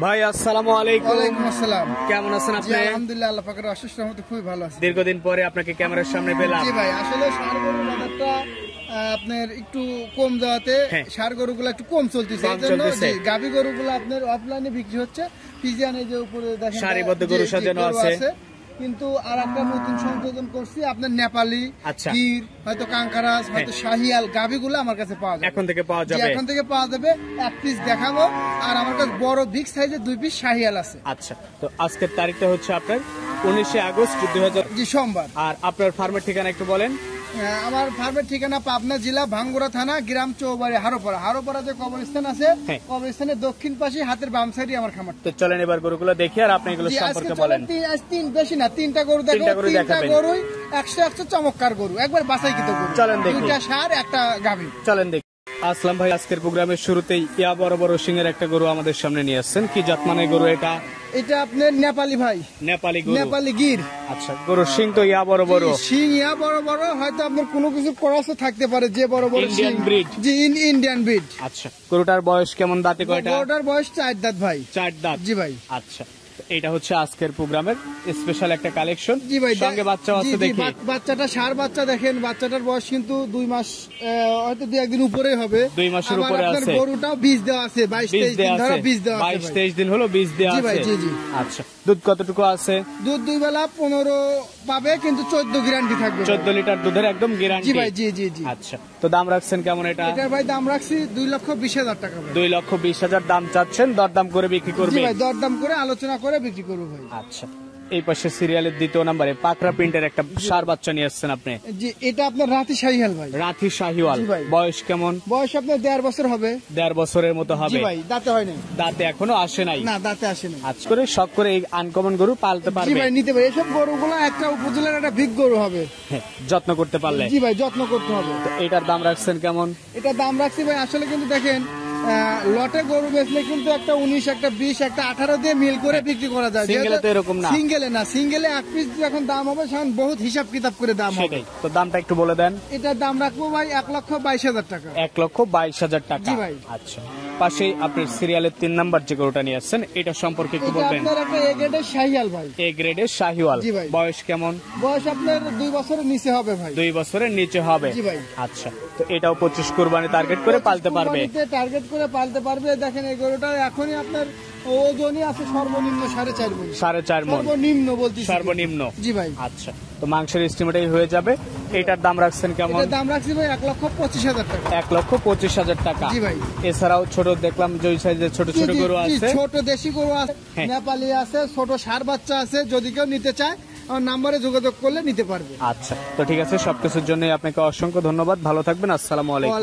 ভাই আসসালামু আলাইকুম। ওয়ালাইকুম আসসালাম। কেমন আছেন আপনি? আলহামদুলিল্লাহ, আল্লাহ পাকের অশেষ রহমতে খুবই ভালো আছি। দীর্ঘদিন পরে আপনাকে ক্যামেরার সামনে পেলাম। জি ভাই, আসলে ষাঁড় গরুর বাজারটা আপনার একটু কম যাওয়াতে ষাঁড় গরুগুলো একটু কম চলতেছে। গাভী গরুগুলো আপনার অফলাইনে বিক্রি হচ্ছে, ফিজিয়ানে যে উপরে দেখেন সারিবদ্ধ গরু সাজানো আছে। কিন্তু আর একটা নতুন সংযোজন করছি, আপনার নেপালি, গির, হয়তো কাঙ্কারাজ, হয়তো শাহিয়াল গাভীগুলো আমার কাছে পাওয়া যাবে। এখন থেকে পাওয়া যাবে? এখন থেকে পাওয়া যাবে। এক পিস দেখাবো, আর আমার কাছে বড় বিগ সাইজের 2 পিস শাহিয়াল আছে। আচ্ছা, তো আজকের তারিখটা হচ্ছে আপনার 19 আগস্ট 2000, জি সোমবার। আর আপনার ফার্মের ঠিকানা একটু বলেন। আমার ফার্মের ঠিকানা পাবনা জেলা ভাঙ্গুড়া থানা, গ্রাম চৌবাড়ি, হারোপাড়া। হারোপাড়া যে কবরস্থান আছে, কবরস্থানের দক্ষিণ পাশে হাতের বাম সাইডে আমার খামার। তো চলেন এবার গরুগুলো দেখি, আর আপনি এগুলো সম্পর্কে বলেন। বেশি না, 3টা গরু দেখাবো। 3টা গরুই 100 চমৎকার গরু, একবার বাছাইকৃত গরু। চলেন দেখি। 2টা ষাঁড়, একটা গাভী। চলেন দেখি। আসলাম ভাই, আজকের প্রোগ্রামের শুরুতেই ইয়া বড় বড় সিংহের একটা গরু আমাদের সামনে নিয়ে আসছেন। কি জাতমানের গরু এটা? এটা আপনার নেপালি ভাই, নেপালি গরু, নেপালি গির। আচ্ছা, গরুর শিং তো ইয়া বড় বড়। শিং ইয়া বড় বড়, হয়তো আপনার কোনো কিছু ক্রসও থাকতে পারে, যে বড় বড় ইন্ডিয়ান ব্রিড। জি, ইন্ডিয়ান ব্রিড। আচ্ছা, গরুটার বয়স কেমন, দাঁতে কয়টা? গরুটার বয়স 4 দাঁত ভাই। 4 দাঁত। জি ভাই। আচ্ছা, এটা হচ্ছে আজকের প্রোগ্রামের স্পেশাল একটা কালেকশন। জি ভাই, সঙ্গে বাচ্চাও আছে দেখি। বাচ্চাটা ষাঁড় বাচ্চা, দেখেন বাচ্চাটার বয়স কিন্তু 2 মাস, হয়তো 2-1 দিন উপরেই হবে। 2 মাসের উপরে আছে। গরুটাও বীজ দেওয়া আছে, 22-23 দিন ধরে বীজ দেওয়া আছে। 22-23 দিন হলো বীজ দেওয়া আছে। জি জি। আচ্ছা, দুধ কতটুকু আছে? দুধ 2 বেলা 15 পাবে, কিন্তু 14 গ্যারান্টি থাকবে। 14 লিটার দুধের একদম গ্যারান্টি। জি ভাই, জি জি জি। আচ্ছা, তো দাম রাখছেন কেমন এটা? এটার ভাই দাম রাখছি 2,20,000 টাকা ভাই। 2,20,000 দাম চাচ্ছেন, দরদাম করে বিক্রি করবে? জি ভাই, দরদাম করে আলোচনা করে বিক্রি করব ভাই। আচ্ছা, এই পাশে সিরিয়ালের 2 নম্বরে পাকড়া প্রিন্টের একটা ষাঁড় বাচ্চা নিয়ে আসছেন আপনি। জি, এটা আপনার রাতি শাহিয়াল ভাই। রাতি শাহিওয়াল। বয়স কেমন? বয়স আপনার 1.5 বছর হবে। 1.5 বছরের মতো হবে। জি ভাই, দাঁতে হয় নাই। দাঁতে এখনো আসে নাই? না, দাঁতে আসে নাই। আজ করে শখ করে এই আনকমন গরু পালতে পারবে? জি ভাই, নিতে পারে। এসব গরুগুলো একটা উপজেলার একটা বিগ গরু হবে। হ্যাঁ, যত্ন করতে পারলে। জি ভাই, যত্ন করতে হবে। তো এটার দাম রাখছেন কেমন? এটা দাম রাখছি ভাই, আসলে কিন্তু দেখেন লটে গরু বেচলে কিন্তু একটা 19, একটা 20, একটা 18 দিয়ে মিল করে বিক্রি করা যায়। সিঙ্গেলে তো এরকম না। সিঙ্গেলে এক পিস যখন দাম হবে, তখন বহুত হিসাব কিতাব করে দাম হবে। তো দামটা একটু বলে দেন। এটার দাম রাখবো ভাই 1,22,000 টাকা। 1,22,000 টাকা। জি ভাই। আচ্ছা, পাশেই আপনার সিরিয়ালের 3 নাম্বার যে গরুটা নিয়ে আসছেন, এটা সম্পর্কে একটু বলবেন। আপনার একটা এ গ্রেডের শাহিয়াল ভাই। এ গ্রেডের শাহিওয়াল। জি ভাই। বয়স কেমন? বয়স আপনার 2 বছরের নিচে হবে ভাই। 2 বছরের নিচে হবে। জি ভাই। আচ্ছা, তো এটাও 25 কুরবানি টার্গেট করে পালতে পারবে? টার্গেট করে পালতে পারবে। দেখেন এই গরুটা এখনই আপনার ওজনই আছে সর্বনিম্ন 4.5 মণ। 4.5 মণ সর্বনিম্ন বলছি। সর্বনিম্ন। জি ভাই। আচ্ছা, তো মাংসের এস্টিমেটই হয়ে যাবে। এটার দাম রাখছেন কেমন? এটার দাম রাখছি ভাই 1,25,000 টাকা। 1,25,000 টাকা। জি ভাই। এছাড়াও ছোট দেখলাম জয় সাইজের ছোট ছোট গরু আছে। ছোট দেশি গরু আছে, নেপালি আছে, ছোট ষাঁড় বাচ্চা আছে। যদি কেউ নিতে চায়, আমার নাম্বারে যোগাযোগ করলে নিতে পারবে। আচ্ছা, তো ঠিক আছে, সবকিছুর জন্য আপনাকে অসংখ্য ধন্যবাদ। ভালো থাকবেন। আসসালামু আলাইকুম।